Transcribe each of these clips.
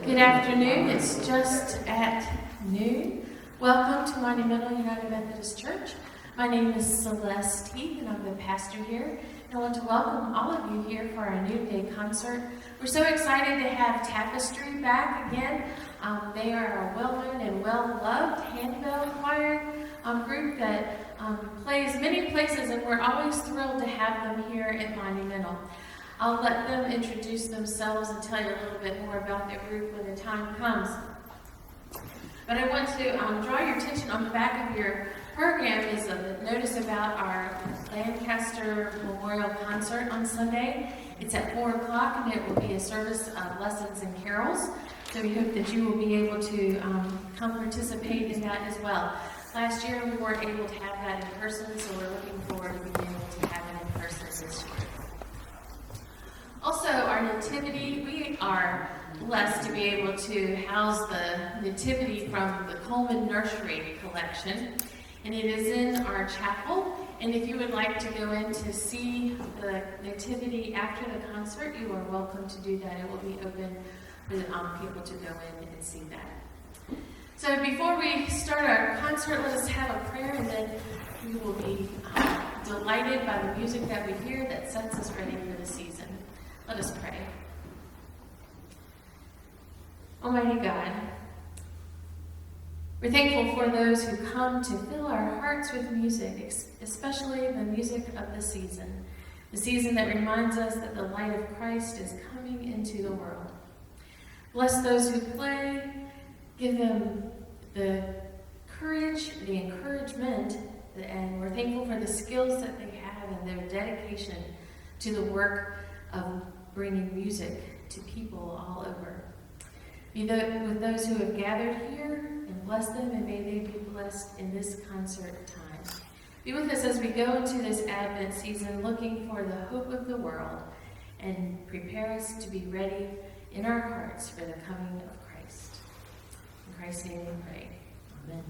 Good afternoon. It's just at noon. Welcome to Monumental United Methodist Church. My name is Celeste Heath, and I'm the pastor here. And I want to welcome all of you here for our Noonday concert. We're so excited to have Tapestry back again. They are a well-known and well-loved handbell choir group that plays many places, and we're always thrilled to have them here at Monumental. I'll let them introduce themselves and tell you a little bit more about their group when the time comes. But I want to draw your attention on the back of your program is a notice about our Lancaster Memorial Concert on Sunday. It's at 4 o'clock, and it will be a service of lessons and carols. So we hope that you will be able to come participate in that as well. Last year we weren't able to have that in person, so we're looking forward to being able to have it in person this year. Also, our nativity, we are blessed to be able to house the nativity from the Coleman Nursery collection. And it is in our chapel. And if you would like to go in to see the nativity after the concert, you are welcome to do that. It will be open for people to go in and see that. So before we start our concert, let us have a prayer, and then we will be delighted by the music that we hear that sets us ready for the season. Let us pray. Almighty God, we're thankful for those who come to fill our hearts with music, especially the music of the season that reminds us that the light of Christ is coming into the world. Bless those who play, give them the courage, the encouragement, and we're thankful for the skills that they have and their dedication to the work of bringing music to people all over. Be with those who have gathered here, and bless them, and may they be blessed in this concert time. Be with us as we go into this Advent season, looking for the hope of the world, and prepare us to be ready in our hearts for the coming of Christ. In Christ's name we pray. Amen.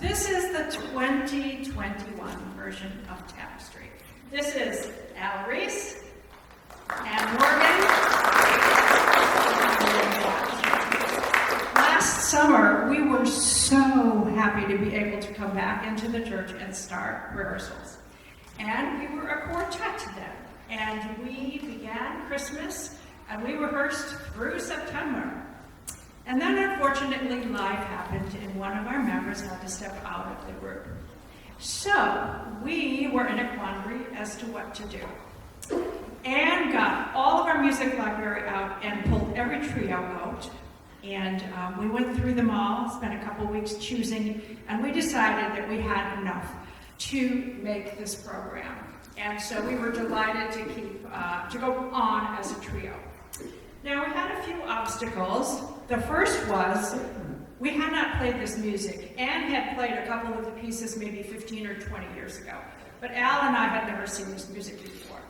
This is the 2021 version of Tapestry. This is Al Reese and Morgan. Last summer, we were so happy to be able to come back into the church and start rehearsals. And we were a quartet then. And we began Christmas, and we rehearsed through September. And then, unfortunately, life happened, and one of our members had to step out of the group. So, we were in a quandary as to what to do. Anne got all of our music library out and pulled every trio out. And we went through them all, spent a couple weeks choosing, and we decided that we had enough to make this program. And so we were delighted to go on as a trio. Now, we had a few obstacles. The first was, we had not played this music. Anne had played a couple of the pieces maybe 15 or 20 years ago, but Al and I had never seen this music before.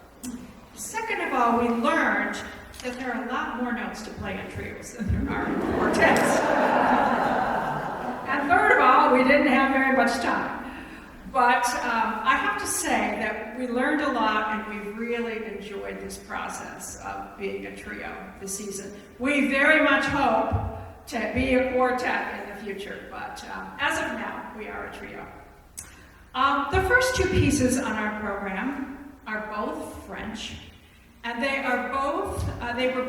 Second of all, we learned that there are a lot more notes to play in trios than there are in quartets. And third of all, we didn't have very much time. But I have to say that we learned a lot, and we really enjoyed this process of being a trio this season. We very much hope to be a quartet in the future, but as of now, we are a trio. The first two pieces on our program are both French, and they were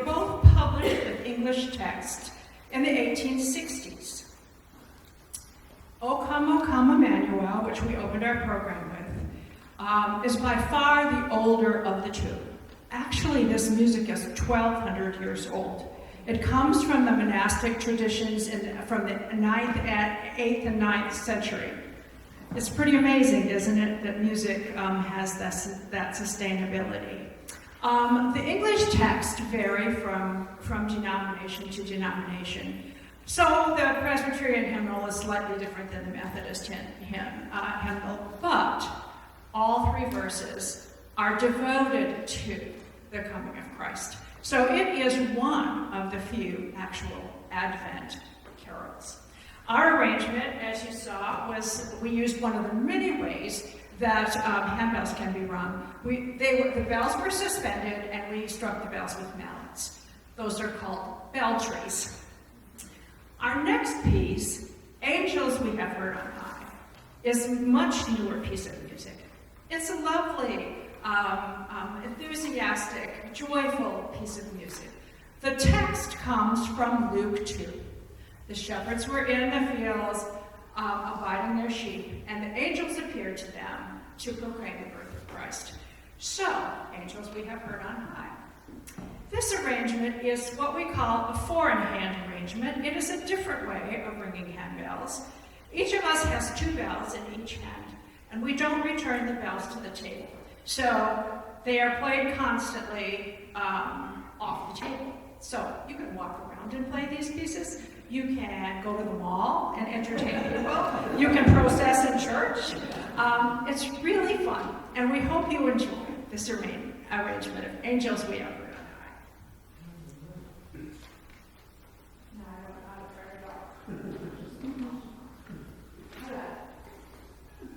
both published with English text in the 1860s. O Come, Emmanuel, which we opened our program with, is by far the older of the two. Actually, this music is 1,200 years old. It comes from the monastic traditions from the 8th and 9th century. It's pretty amazing, isn't it, that music has that sustainability. The English texts vary from denomination to denomination. So the Presbyterian hymnal is slightly different than the Methodist hymnal, but all three verses are devoted to the coming of Christ. So it is one of the few actual Advent carols. Our arrangement, as you saw, was we used one of the many ways that handbells can be rung. The bells were suspended, and we struck the bells with mallets. Those are called bell trees. Our next piece, Angels We Have Heard on High, is a much newer piece of music. It's a lovely, enthusiastic, joyful piece of music. The text comes from Luke 2. The shepherds were in the fields, abiding their sheep, and the angels appeared to them to proclaim the birth of Christ. So, Angels We Have Heard on High. This arrangement is what we call a four-in-hand arrangement. It is a different way of ringing handbells. Each of us has two bells in each hand, and we don't return the bells to the table. So they are played constantly off the table. So you can walk around and play these pieces. You can go to the mall and entertain people. You can process in church. It's really fun, and we hope you enjoy this arrangement of Angels We Have Heard.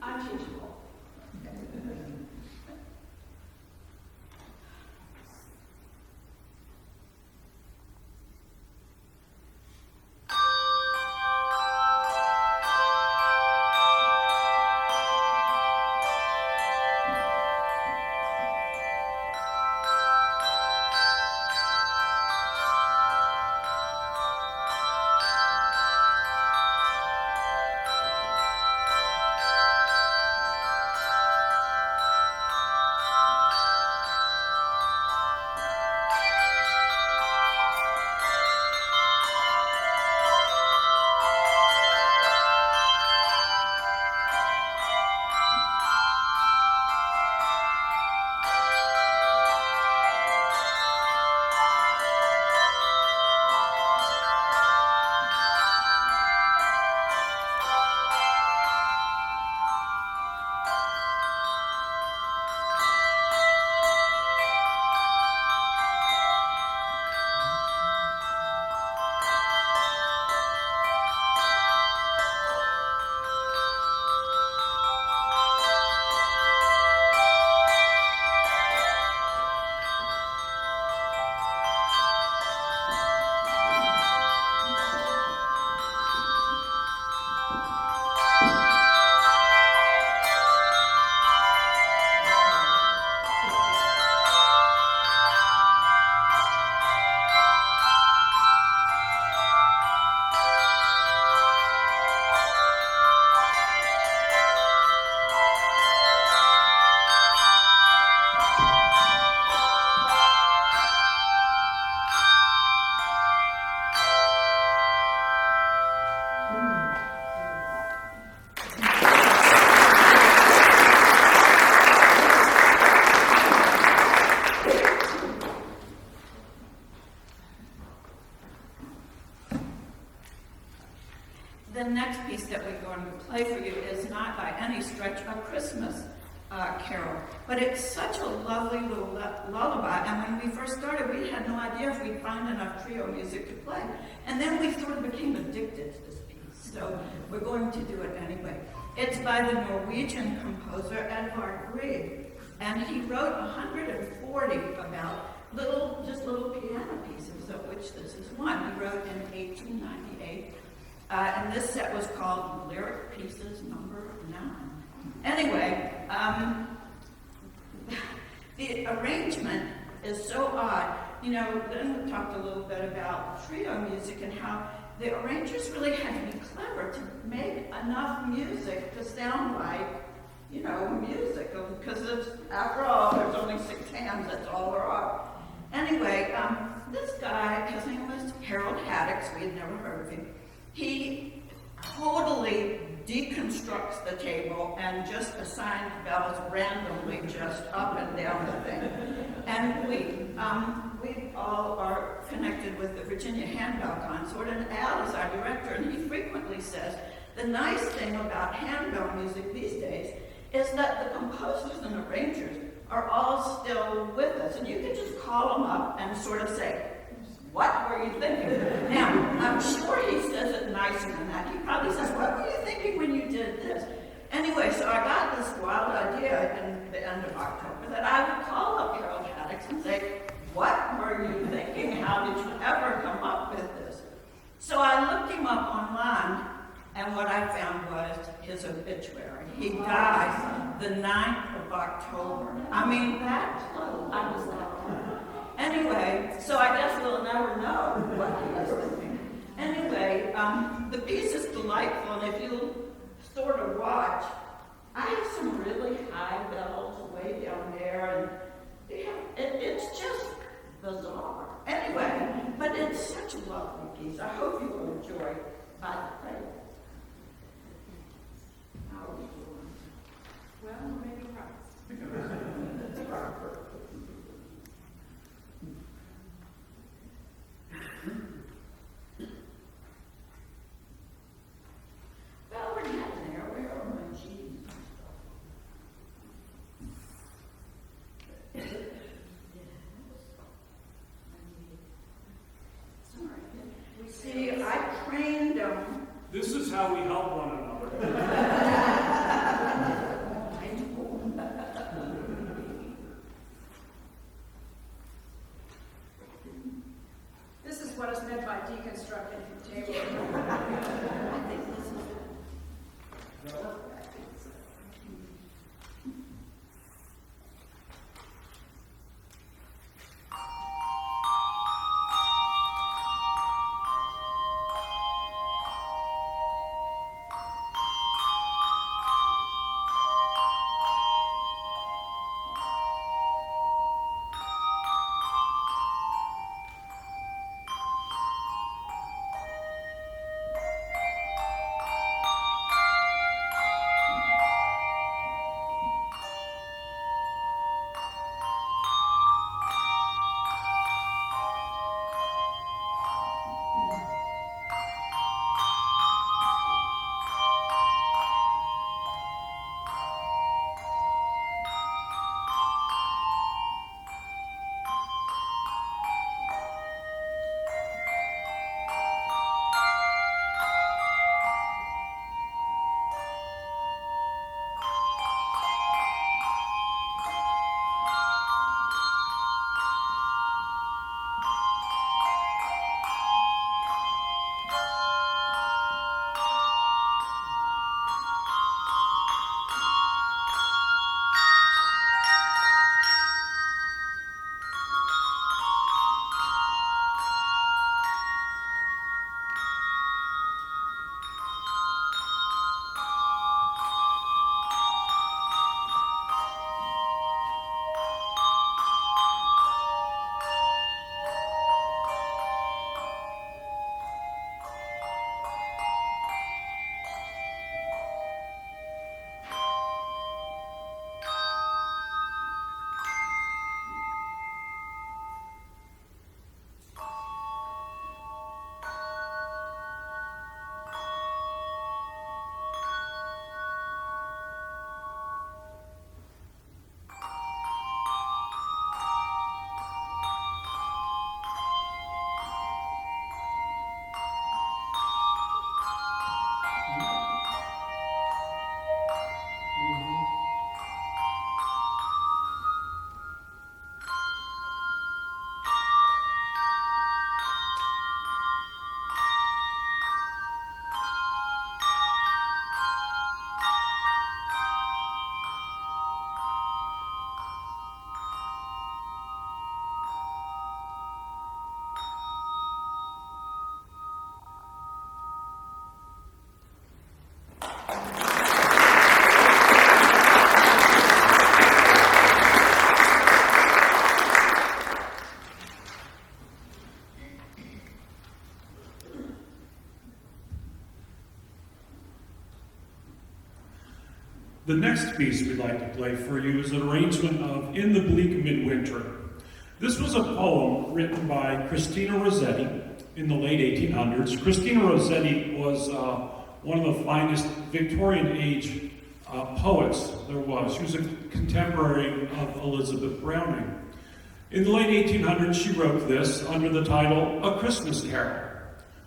Unusual. The next piece that we're going to play for you is not by any stretch a Christmas carol, but it's such a lovely little lullaby. And when we first started, we had no idea if we'd find enough trio music to play. And then we sort of became addicted to this piece, so we're going to do it anyway. It's by the Norwegian composer Edvard Grieg, and he wrote 140 about little piano pieces, of which this is one. He wrote in 1898. And this set was called Lyric Pieces Number 9. Anyway, the arrangement is so odd. You know, then we talked a little bit about trio music and how the arrangers really had to be clever to make enough music to sound like, you know, music. Because after all, there's only 6 hands, that's all there are. Anyway, this guy, his name was Haddox, we had never heard of him. He totally deconstructs the table and just assigns bells randomly just up and down the thing. And we all are connected with the Virginia Handbell Consort, and Al is our director, and he frequently says the nice thing about handbell music these days is that the composers and arrangers are all still with us, and you can just call them up and sort of say, what were you thinking? Now, I'm sure he says it nicer than that. He probably says, what were you thinking when you did this? Anyway, so I got this wild idea in the end of October that I would call up Haddox and say, what were you thinking? How did you ever come up with this? So I looked him up online, and what I found was his obituary. He died the 9th of October. I mean, that close. I was that close. Anyway, so I guess we'll never know what he was thinking. Anyway, the piece is delightful, and if you sort of watch, I have some really high bells way down there, and it's just bizarre. Anyway, but it's such a lovely piece. I hope you will enjoy by the play. How are we doing? Well, maybe promise. Well, we're getting there. Where are my G's? Sorry. See, I trained them. This is how we help one another. This is what is meant by deconstructing the table. I think this is The next piece we'd like to play for you is an arrangement of In the Bleak Midwinter. This was a poem written by Christina Rossetti in the late 1800s. Christina Rossetti was one of the finest Victorian age poets there was. She was a contemporary of Elizabeth Browning. In the late 1800s, she wrote this under the title A Christmas Carol.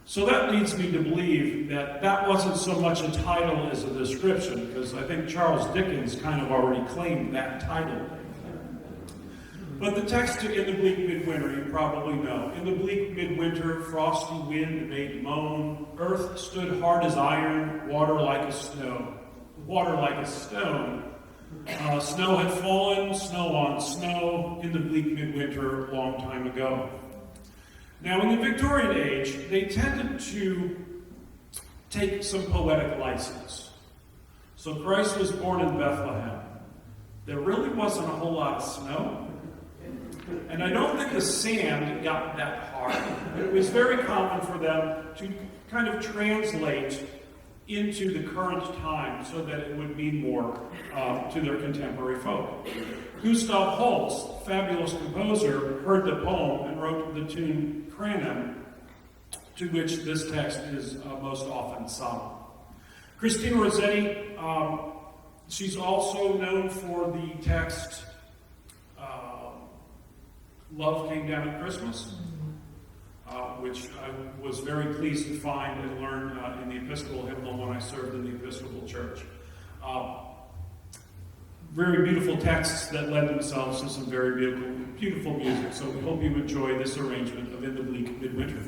So that leads me to believe that that wasn't so much a title as a description, because I think Charles Dickens kind of already claimed that title. But the text to In the Bleak Midwinter, you probably know. In the bleak midwinter, frosty wind made moan, earth stood hard as iron, water like a stone. Snow had fallen, snow on snow, in the bleak midwinter, a long time ago. Now, in the Victorian age, they tended to take some poetic license. So Christ was born in Bethlehem. There really wasn't a whole lot of snow. And I don't think the sand got that hard. It was very common for them to kind of translate into the current time so that it would mean more to their contemporary folk. Gustav Holst, fabulous composer, heard the poem and wrote the tune Kerin, to which this text is most often sung. Christina Rossetti, she's also known for the text Love Came Down at Christmas, which I was very pleased to find and learn in the Episcopal hymnal when I served in the Episcopal Church. Very beautiful texts that lend themselves to some very beautiful music. So we hope you enjoy this arrangement of In the Bleak Midwinter.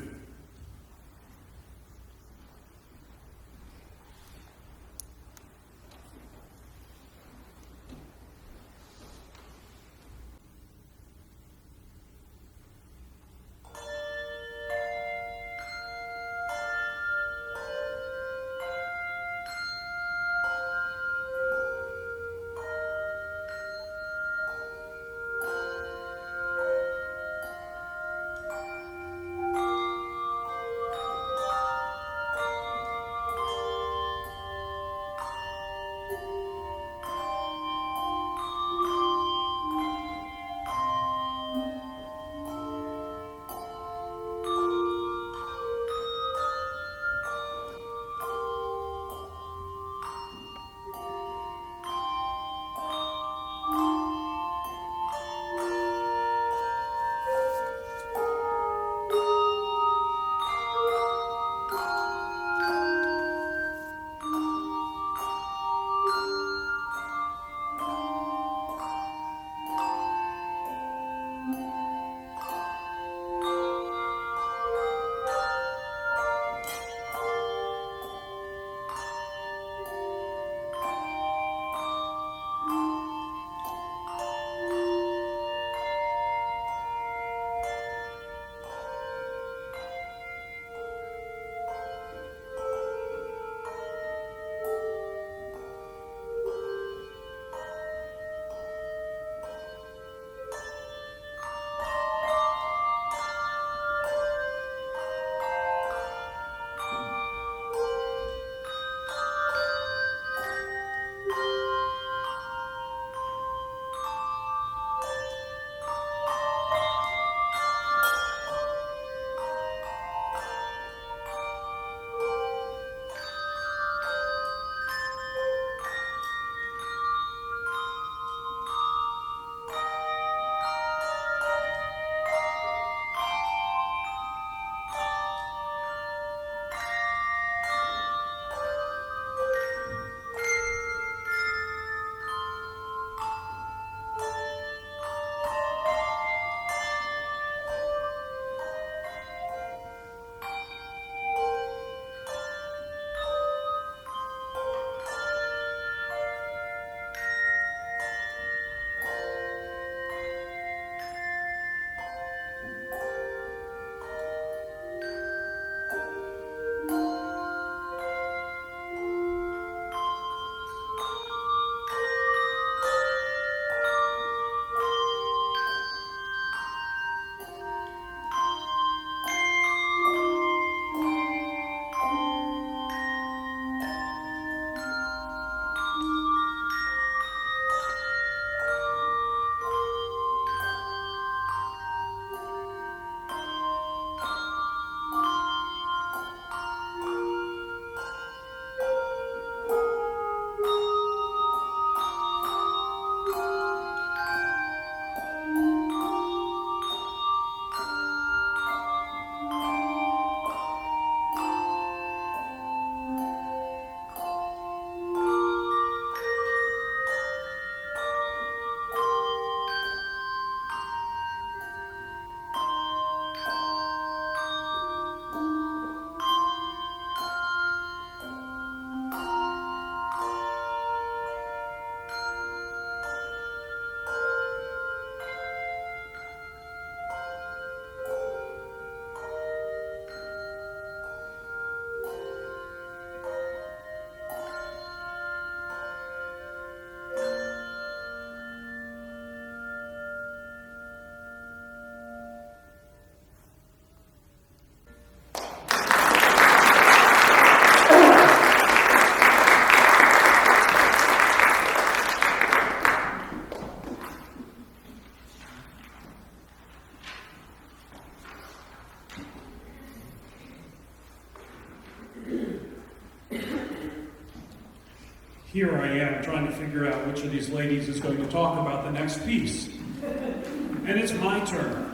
here I am trying to figure out which of these ladies is going to talk about the next piece. And it's my turn.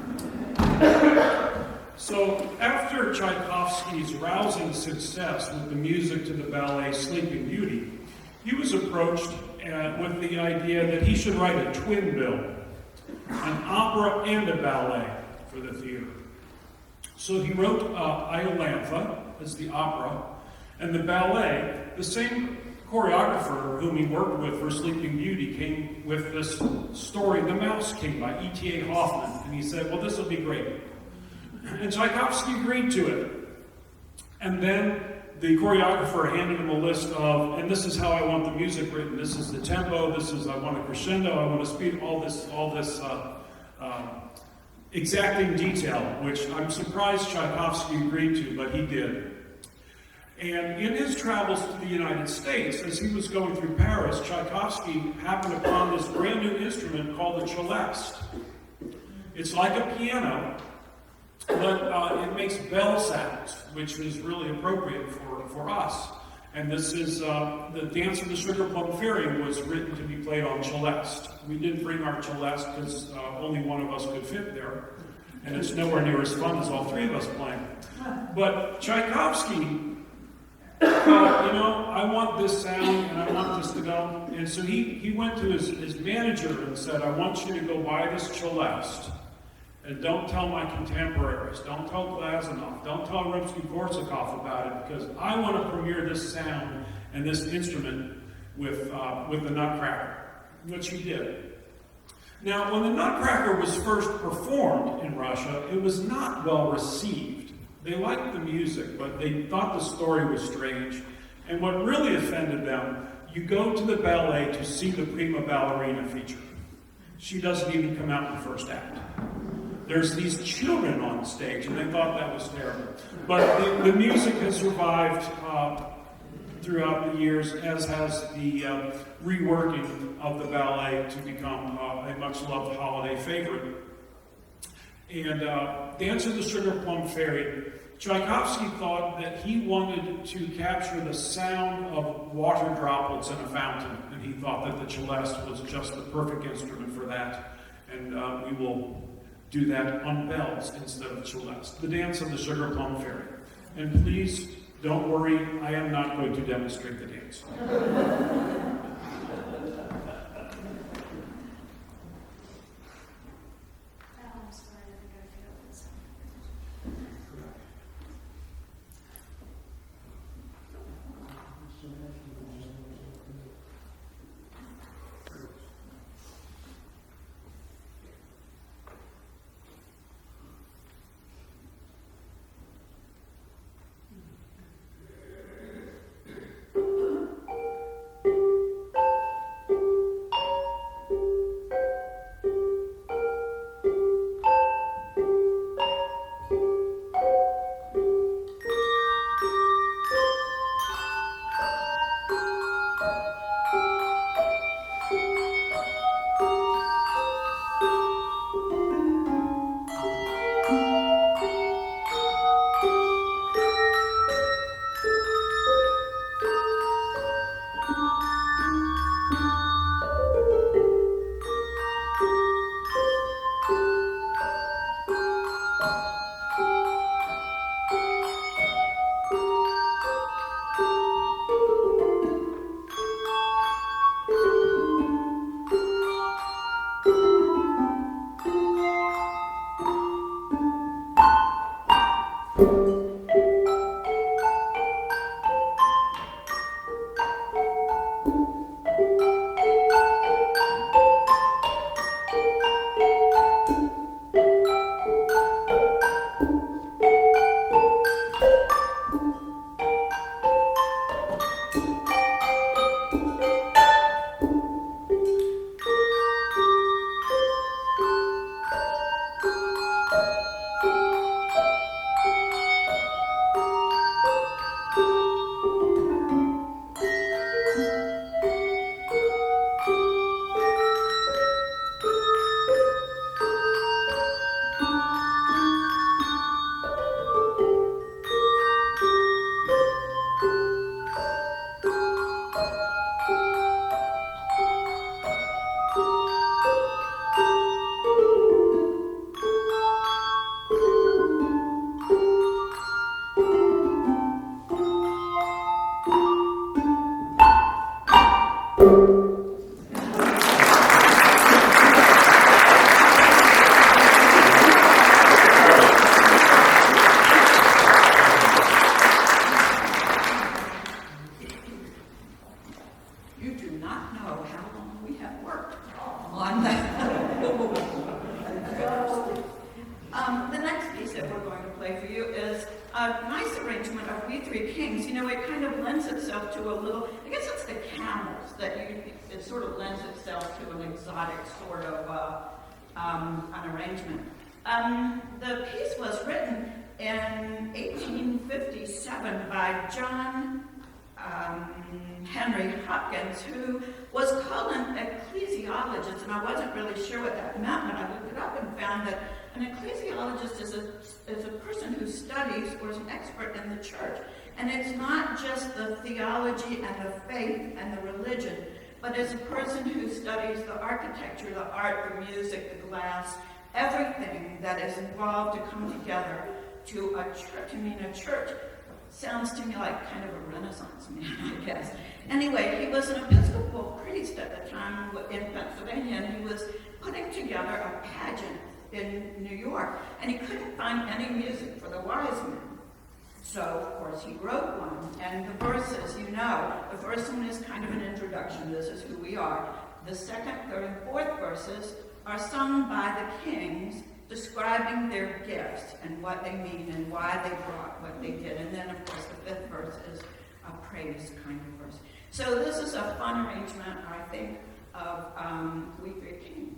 So after Tchaikovsky's rousing success with the music to the ballet Sleeping Beauty, he was approached with the idea that he should write a twin bill, an opera and a ballet for the theater. So he wrote Iolantha as the opera, and the ballet, the same choreographer whom he worked with for Sleeping Beauty came with this story, The Mouse King by E.T.A. Hoffman, and he said, well, this will be great. And Tchaikovsky agreed to it. And then the choreographer handed him a list of, and this is how I want the music written, this is the tempo, this is, I want a crescendo, I want a speed, all this exacting detail, which I'm surprised Tchaikovsky agreed to, but he did. And in his travels to the United States, as he was going through Paris, Tchaikovsky happened upon this brand new instrument called the celeste. It's like a piano, but it makes bell sounds, which is really appropriate for us. And this is, the Dance of the Sugar Plum Fairy was written to be played on celeste. We didn't bring our celeste because only one of us could fit there. And it's nowhere near as fun as all three of us playing. But Tchaikovsky I want this sound and I want this to go. And so he went to his manager and said, I want you to go buy this celeste. And don't tell my contemporaries, don't tell Glazunov, don't tell Rimsky-Korsakov about it, because I want to premiere this sound and this instrument with the Nutcracker, which he did. Now, when the Nutcracker was first performed in Russia, it was not well received. They liked the music, but they thought the story was strange. And what really offended them, you go to the ballet to see the prima ballerina feature. She doesn't even come out in the first act. There's these children on stage, and they thought that was terrible. But the music has survived throughout the years, as has the reworking of the ballet to become a much-loved holiday favorite. And Dance of the Sugar Plum Fairy, Tchaikovsky thought that he wanted to capture the sound of water droplets in a fountain, and he thought that the celeste was just the perfect instrument for that. And we will do that on bells instead of celeste. The Dance of the Sugar Plum Fairy. And please, don't worry, I am not going to demonstrate the dance. You do not know how long we have worked on that. The next piece that we're going to play for you is a nice arrangement of We Three Kings. You know, it kind of lends itself to a little, I guess it's the camels that it sort of lends itself to an exotic sort of an arrangement. The piece was written in 1857 by John Henry Hopkins, who was called an ecclesiologist, and I wasn't really sure what that meant, but I looked it up and found that an ecclesiologist is a person who studies or is an expert in the church. And it's not just the theology and the faith and the religion, but it's a person who studies the architecture, the art, the music, the glass, everything that is involved to come together to a church. I mean, a church sounds to me like kind of a Renaissance man, I guess. Anyway, he was an Episcopal priest at the time in Pennsylvania, and he was putting together a pageant in New York, and he couldn't find any music for the wise men. So, of course, he wrote one, and the verses, you know, the first one is kind of an introduction. This is who we are. The second, third, and fourth verses are sung by the kings, describing their gifts and what they mean and why they brought what they did. And then, of course, the fifth verse is a praise kind of verse. So this is a fun arrangement, I think, of We Three Kings.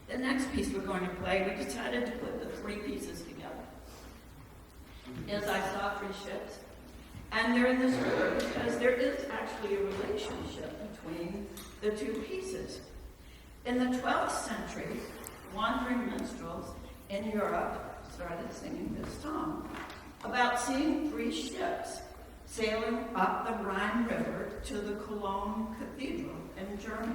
The next piece we're going to play, we decided to put the three pieces together. As I saw three ships, and they're in this order because there is actually a relationship between the two pieces. In the 12th century, wandering minstrels in Europe started singing this song about seeing 3 ships sailing up the Rhine River to the Cologne Cathedral in Germany.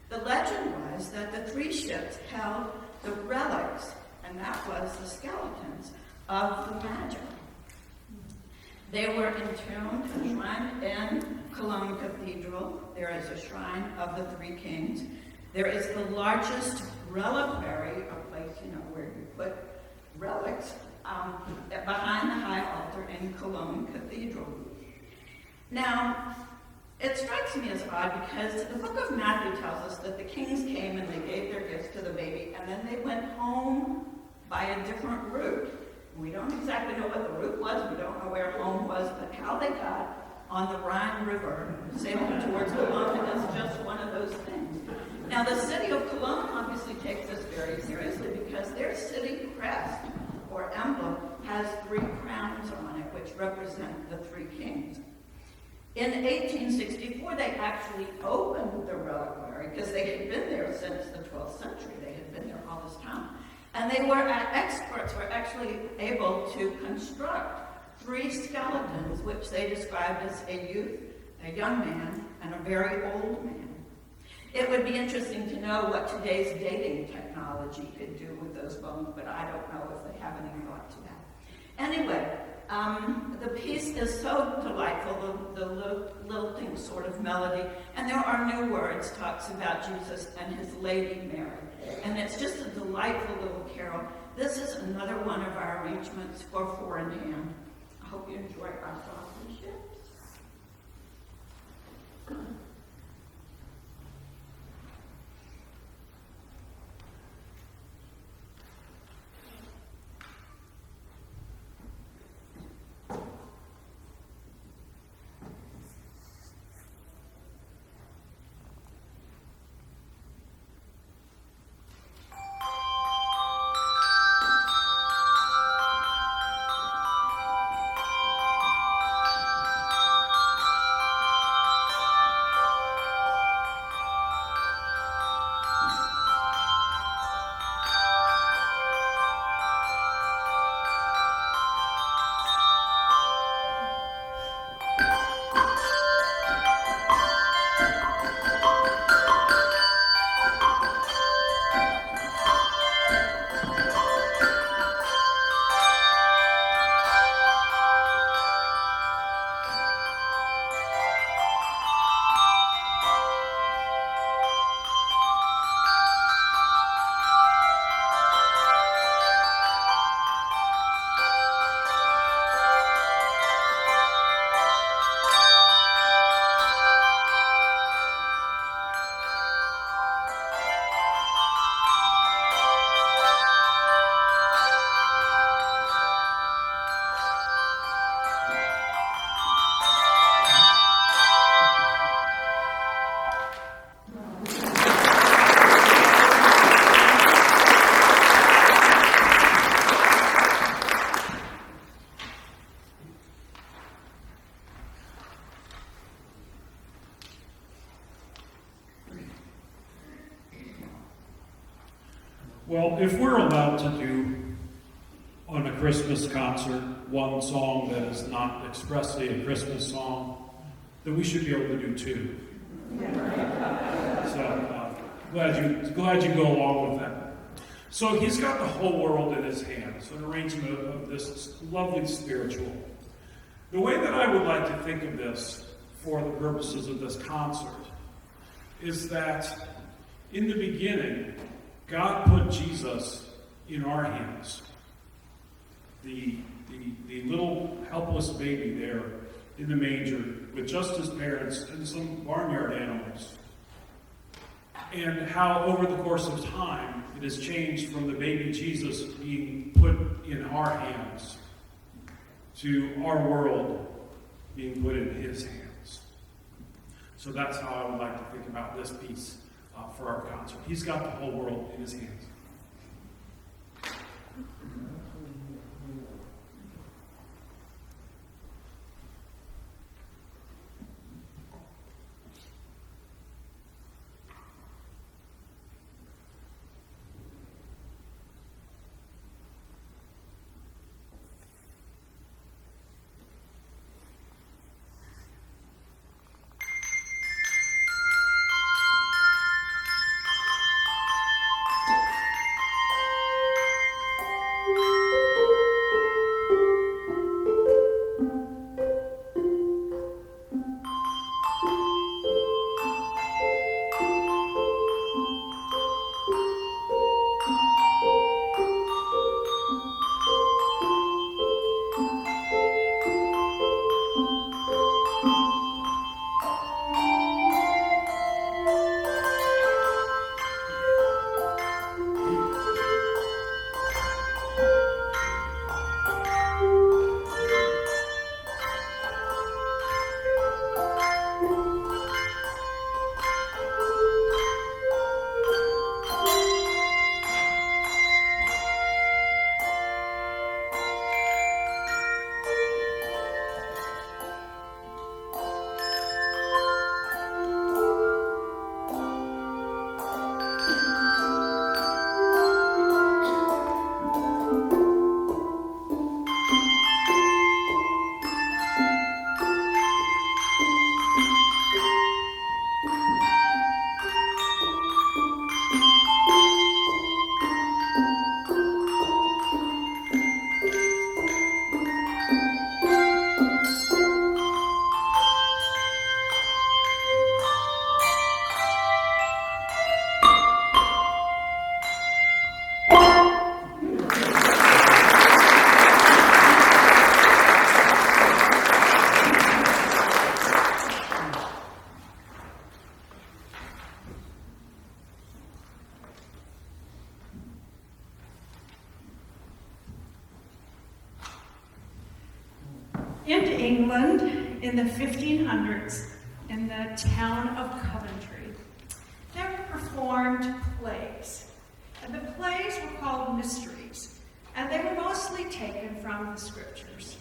The legend was that the 3 ships held the relics, and that was the skeletons, of the Magi. They were entombed and enshrined in Cologne Cathedral. There is a shrine of the 3 kings. There is the largest reliquary, a place, where you put relics, behind the high altar in Cologne Cathedral. Now, it strikes me as odd because the book of Matthew tells us that the kings came and they gave their gifts to the baby, and then they went home by a different route. We don't exactly know what the route was, we don't know where home was, but how they got on the Rhine River, sailing towards Cologne, is just one of those things. Now, the city of Cologne obviously takes this very seriously because their city crest, or emblem, has 3 crowns on it, which represent the 3 kings. In 1864, they actually opened the reliquary because they had been there since the 12th century. They had been there all this time. And experts were actually able to construct 3 skeletons, which they described as a youth, a young man, and a very old man. It would be interesting to know what today's dating technology could do with those bones, but I don't know if they have any thought to that. Anyway, the piece is so delightful, the lilting sort of melody, and there are new words, talks about Jesus and his Lady Mary. And it's just a delightful little carol. This is another one of our arrangements for 4 in hand. I hope you enjoy our authorship. Well, if we're allowed to do on a Christmas concert one song that is not expressly a Christmas song, then we should be able to do 2. So glad you go along with that. So he's got the whole world in his hands, an arrangement of this lovely spiritual. The way that I would like to think of this for the purposes of this concert is that in the beginning, God put Jesus in our hands. The little helpless baby there in the manger with just his parents and some barnyard animals. And how over the course of time it has changed from the baby Jesus being put in our hands to our world being put in his hands. So that's how I would like to think about this piece for our concert. He's got the whole world in his hands. in England in the 1500s in the town of Coventry, there were performed plays. And the plays were called mysteries, and they were mostly taken from the scriptures.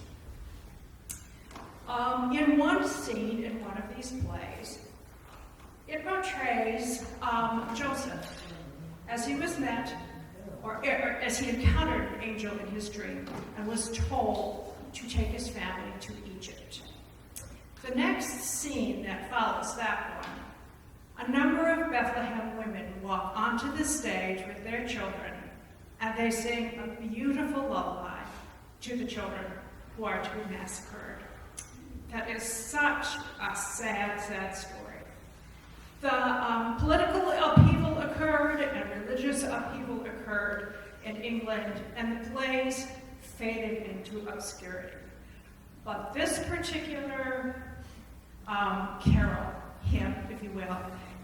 In one scene in one of these plays, it portrays Joseph as he was met, or as he encountered an angel in his dream and was told to take his family to Egypt. The next scene that follows that one, a number of Bethlehem women walk onto the stage with their children, and they sing a beautiful lullaby to the children who are to be massacred. That is such a sad, sad story. The political upheaval occurred and religious upheaval occurred in England, and the plays faded into obscurity. But this particular carol, hymn, if you will,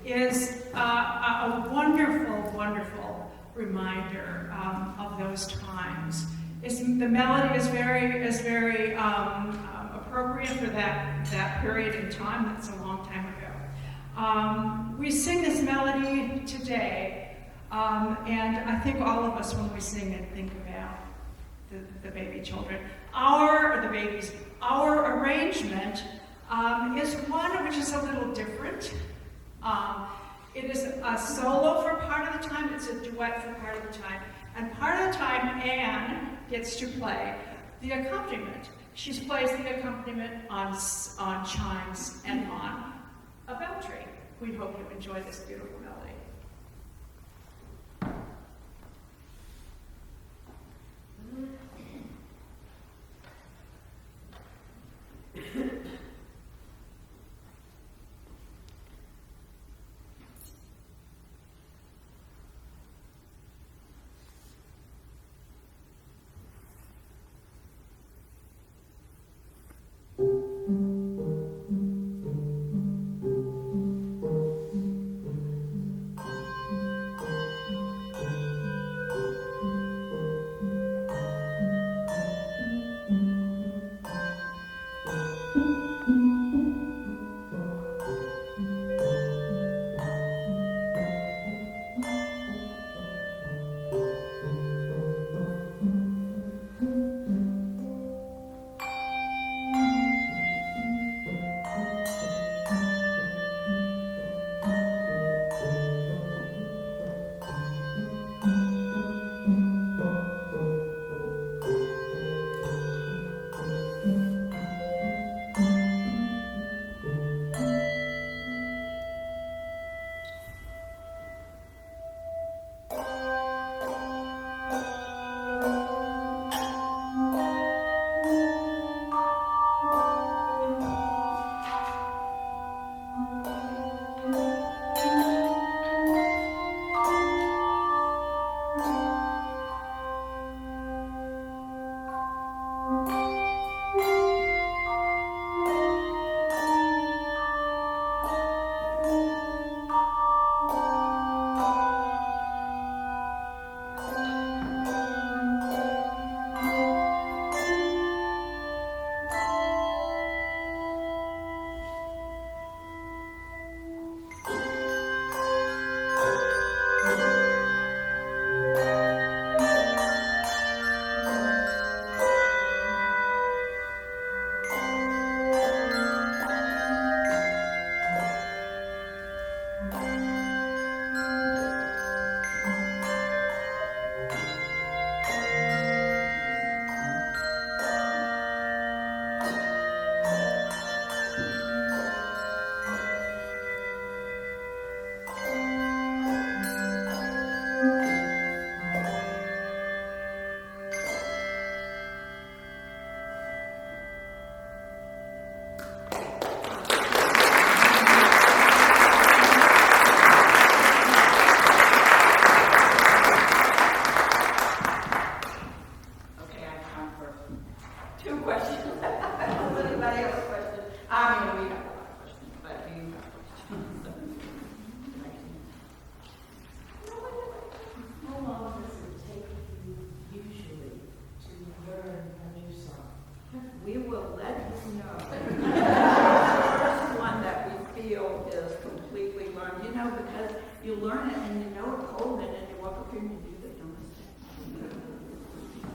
is a wonderful, wonderful reminder of those times. The melody is very appropriate for that period in time. That's a long time ago. We sing this melody today, and I think all of us, when we sing it, think about the baby children. Our arrangement is one which is a little different. It is a solo for part of the time, it's a duet for part of the time, and part of the time Anne gets to play the accompaniment. She plays the accompaniment on chimes and on a bell tree. We hope you enjoy this beautiful melody.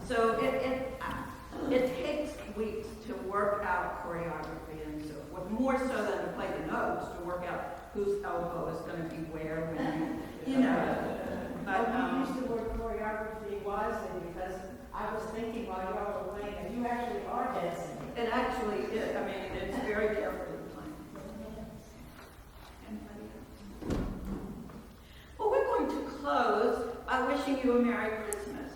So it takes weeks to work out choreography and so forth, more so than to play the notes, to work out whose elbow is going to be where, when, you know. But I used the word choreography wisely because I was thinking while y'all were playing that you actually are dancing. it actually is. I mean, it's very carefully planned. Anybody else? Well, we're going to close by wishing you a Merry Christmas.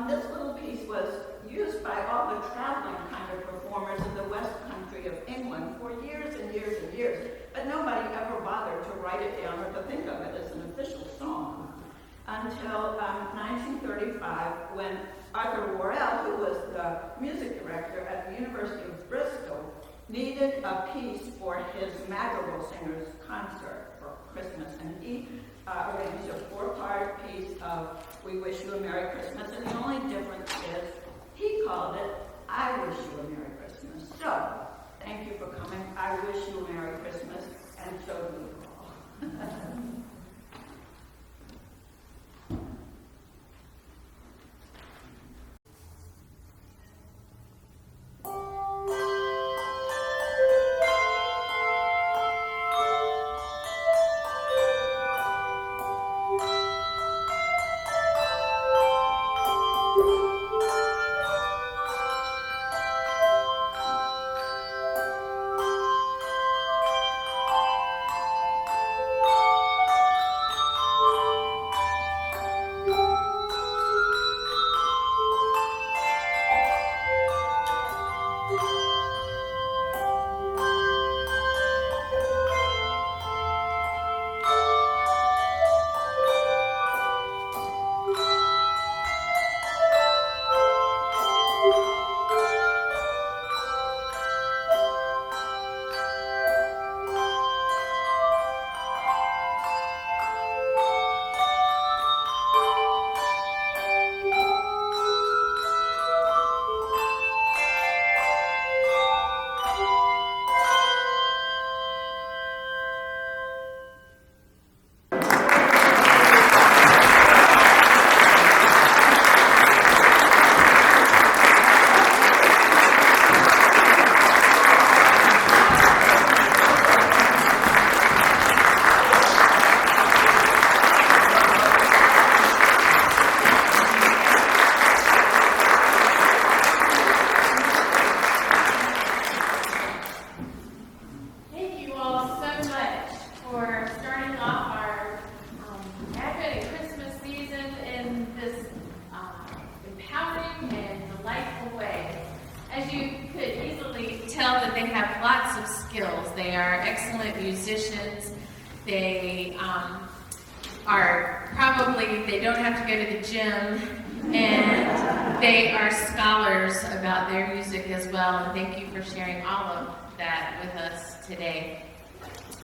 This little piece was used by all the traveling kind of performers in the West Country of England for years and years and years, but nobody ever bothered to write it down or to think of it as an official song until 1935, when Arthur Worrell, who was the music director at the University of Bristol, needed a piece for his Madrigal Singers concert for Christmas, and he arranged a 4-part piece of We Wish You a Merry Christmas, and the only difference is he called it I Wish You a Merry Christmas. So, thank you for coming. I wish you a Merry Christmas, and so do we all. They don't have to go to the gym, and they are scholars about their music as well, and thank you for sharing all of that with us today.